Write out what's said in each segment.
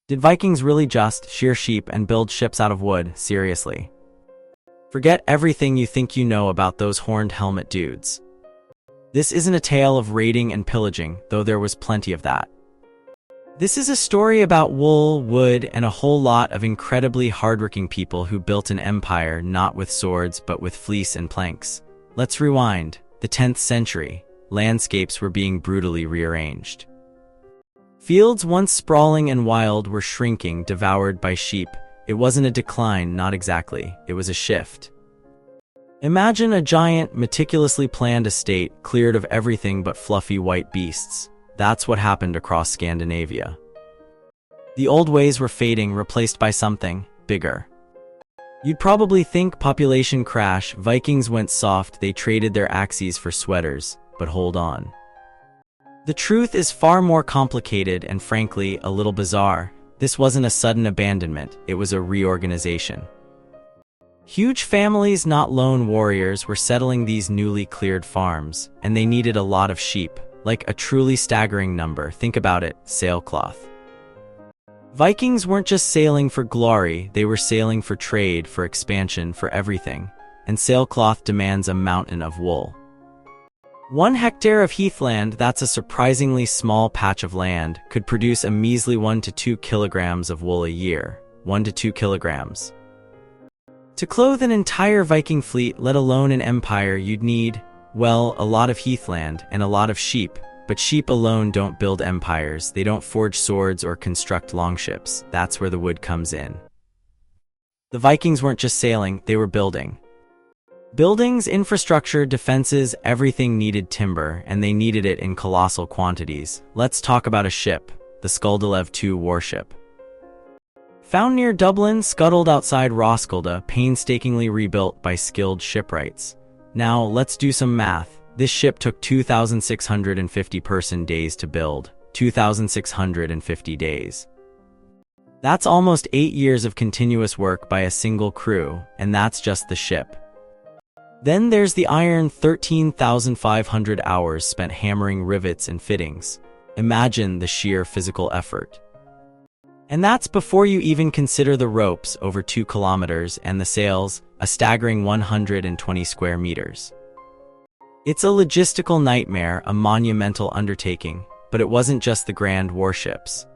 Did Vikings really just shear sheep and build ships out of wood? Seriously. Forget everything you think you know about those horned helmet dudes. This isn't a tale of raiding and pillaging, though there was plenty of that. This is a story about wool, wood, and a whole lot of incredibly hardworking people who built an empire not with swords but with fleece and planks. Let's rewind. The 10th century. Landscapes were being brutally rearranged. Fields once sprawling and wild were shrinking, devoured by sheep. It wasn't a decline, not exactly. It was a shift. Imagine a giant, meticulously planned estate cleared of everything but fluffy white beasts. That's what happened across Scandinavia. The old ways were fading, replaced by something bigger. You'd probably think population crash, Vikings went soft, they traded their axes for sweaters, but hold on. The truth is far more complicated and frankly, a little bizarre. This wasn't a sudden abandonment, it was a reorganization. Huge families, not lone warriors, were settling these newly cleared farms, and they needed a lot of sheep, like a truly staggering number. Think about it, sailcloth. Vikings weren't just sailing for glory, they were sailing for trade, for expansion, for everything, and sailcloth demands a mountain of wool. 1 hectare of heathland, that's a surprisingly small patch of land, could produce a measly 1 to 2 kilograms of wool a year. 1 to 2 kilograms. To clothe an entire Viking fleet, let alone an empire, you'd need, well, a lot of heathland and a lot of sheep. But sheep alone don't build empires, they don't forge swords or construct longships. That's where the wood comes in. The Vikings weren't just sailing, they were building. Buildings, infrastructure, defenses, everything needed timber, and they needed it in colossal quantities. Let's talk about a ship, the Skuldelev II warship. Found near Dublin, scuttled outside Roskilde, painstakingly rebuilt by skilled shipwrights. Now, let's do some math. This ship took 2,650 person days to build. 2,650 days. That's almost 8 years of continuous work by a single crew, and that's just the ship. Then there's the iron, 13,500 hours spent hammering rivets and fittings. Imagine the sheer physical effort. And that's before you even consider the ropes, over 2 kilometers, and the sails, a staggering 120 square meters. It's a logistical nightmare, a monumental undertaking, but it wasn't just the grand warships.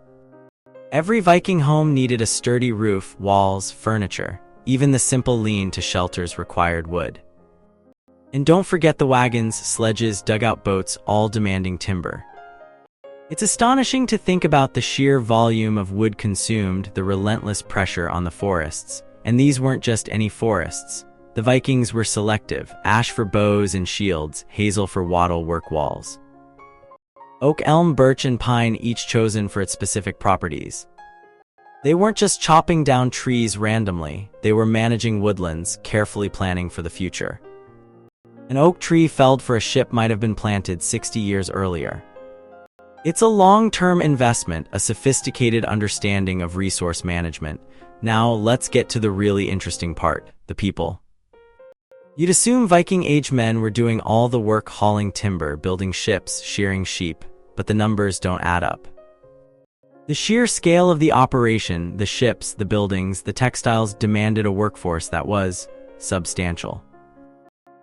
Every Viking home needed a sturdy roof, walls, furniture. Even the simple lean-to shelters required wood. And don't forget the wagons, sledges, dugout boats, all demanding timber. It's astonishing to think about the sheer volume of wood consumed, the relentless pressure on the forests. And these weren't just any forests. The Vikings were selective, ash for bows and shields, hazel for wattle work walls. Oak, elm, birch, and pine, each chosen for its specific properties. They weren't just chopping down trees randomly, they were managing woodlands, carefully planning for the future. An oak tree felled for a ship might have been planted 60 years earlier. It's a long-term investment, a sophisticated understanding of resource management. Now, let's get to the really interesting part, the people. You'd assume Viking-age men were doing all the work, hauling timber, building ships, shearing sheep, but the numbers don't add up. The sheer scale of the operation, the ships, the buildings, the textiles demanded a workforce that was substantial.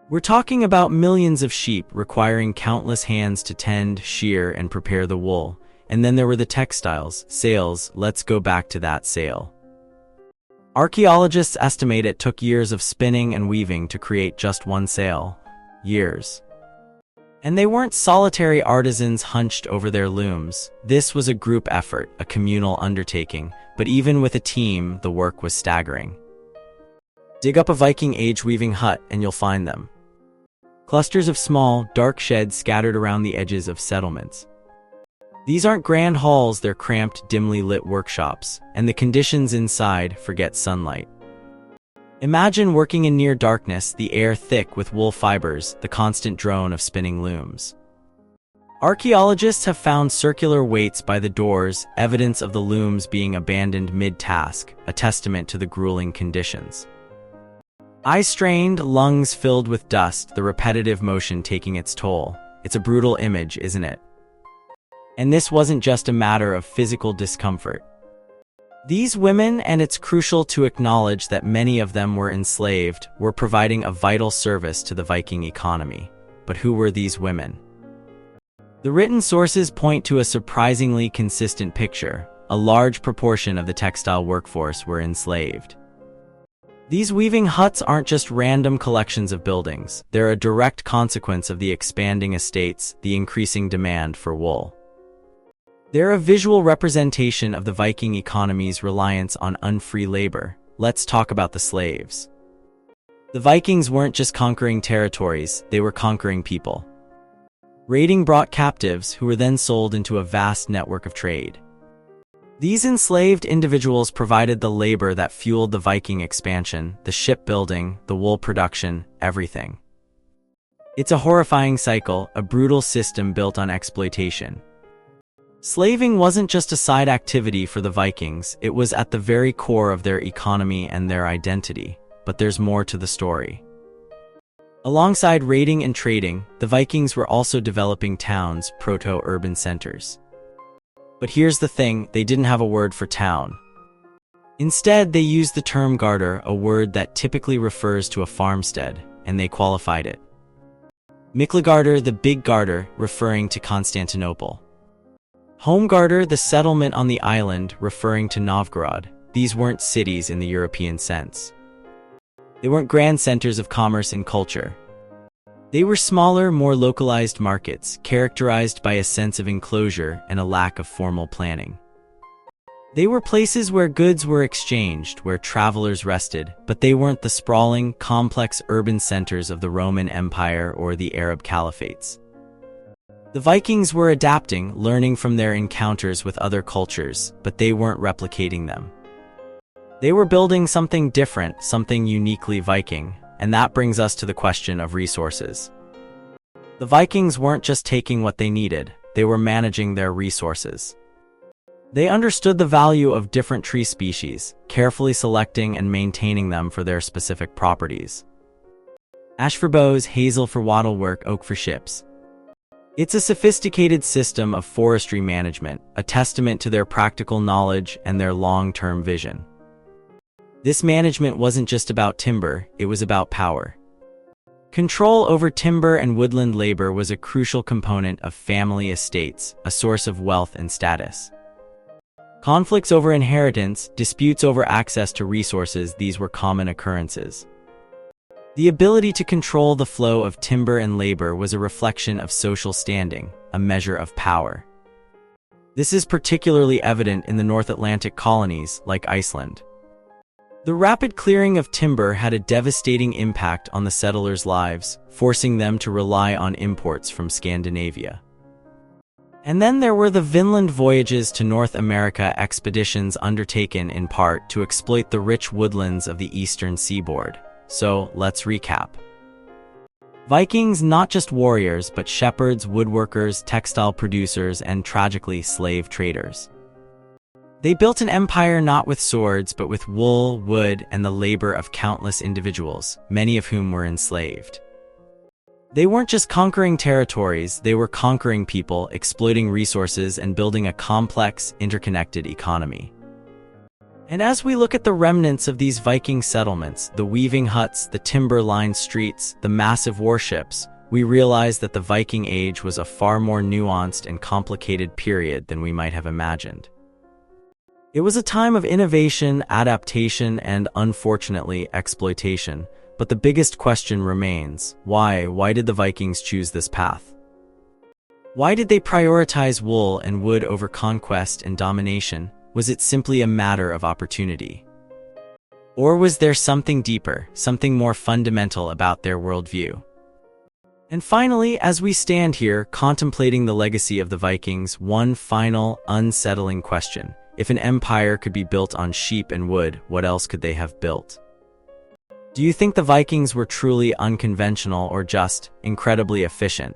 We're talking about millions of sheep requiring countless hands to tend, shear, and prepare the wool. And then there were the textiles, sails. Let's go back to that sail. Archaeologists estimate it took years of spinning and weaving to create just one sail. Years. And they weren't solitary artisans hunched over their looms. This was a group effort, a communal undertaking, but even with a team, the work was staggering. Dig up a Viking-age weaving hut and you'll find them. Clusters of small, dark sheds scattered around the edges of settlements. These aren't grand halls, they're cramped, dimly lit workshops, and the conditions inside, forget sunlight. Imagine working in near darkness, the air thick with wool fibers, the constant drone of spinning looms. Archaeologists have found circular weights by the doors, evidence of the looms being abandoned mid-task, a testament to the grueling conditions. Eyes strained, lungs filled with dust, the repetitive motion taking its toll. It's a brutal image, isn't it? And this wasn't just a matter of physical discomfort. These women, and it's crucial to acknowledge that many of them were enslaved, were providing a vital service to the Viking economy. But who were these women? The written sources point to a surprisingly consistent picture. A large proportion of the textile workforce were enslaved. These weaving huts aren't just random collections of buildings. They're a direct consequence of the expanding estates, the increasing demand for wool. They're a visual representation of the Viking economy's reliance on unfree labor. Let's talk about the slaves. The Vikings weren't just conquering territories, they were conquering people. Raiding brought captives who were then sold into a vast network of trade. These enslaved individuals provided the labor that fueled the Viking expansion, the shipbuilding, the wool production, everything. It's a horrifying cycle, a brutal system built on exploitation. Slaving wasn't just a side activity for the Vikings, it was at the very core of their economy and their identity. But there's more to the story. Alongside raiding and trading, the Vikings were also developing towns, proto-urban centers. But here's the thing, they didn't have a word for town. Instead, they used the term garter, a word that typically refers to a farmstead, and they qualified it. Miklegarter, the big garter, referring to Constantinople. Homegarter, the settlement on the island, referring to Novgorod. These weren't cities in the European sense. They weren't grand centers of commerce and culture. They were smaller, more localized markets, characterized by a sense of enclosure and a lack of formal planning. They were places where goods were exchanged, where travelers rested, but they weren't the sprawling, complex urban centers of the Roman Empire or the Arab caliphates. The Vikings were adapting, learning from their encounters with other cultures, but they weren't replicating them. They were building something different, something uniquely Viking, and that brings us to the question of resources. The Vikings weren't just taking what they needed, they were managing their resources. They understood the value of different tree species, carefully selecting and maintaining them for their specific properties. Ash for bows, hazel for wattle work, oak for ships. It's a sophisticated system of forestry management, a testament to their practical knowledge and their long-term vision. This management wasn't just about timber, it was about power. Control over timber and woodland labor was a crucial component of family estates, a source of wealth and status. Conflicts over inheritance, disputes over access to resources, these were common occurrences. The ability to control the flow of timber and labor was a reflection of social standing, a measure of power. This is particularly evident in the North Atlantic colonies, like Iceland. The rapid clearing of timber had a devastating impact on the settlers' lives, forcing them to rely on imports from Scandinavia. And then there were the Vinland voyages to North America, expeditions undertaken in part to exploit the rich woodlands of the eastern seaboard. So, let's recap. Vikings, not just warriors, but shepherds, woodworkers, textile producers, and tragically, slave traders. They built an empire not with swords, but with wool, wood, and the labor of countless individuals, many of whom were enslaved. They weren't just conquering territories, they were conquering people, exploiting resources, and building a complex, interconnected economy. And as we look at the remnants of these Viking settlements, the weaving huts, the timber-lined streets, the massive warships, we realize that the Viking Age was a far more nuanced and complicated period than we might have imagined. It was a time of innovation, adaptation, and, unfortunately, exploitation. But the biggest question remains, why? Why did the Vikings choose this path? Why did they prioritize wool and wood over conquest and domination? Was it simply a matter of opportunity? Or was there something deeper, something more fundamental about their worldview? And finally, as we stand here contemplating the legacy of the Vikings, one final, unsettling question. If an empire could be built on sheep and wood, what else could they have built? Do you think the Vikings were truly unconventional or just incredibly efficient?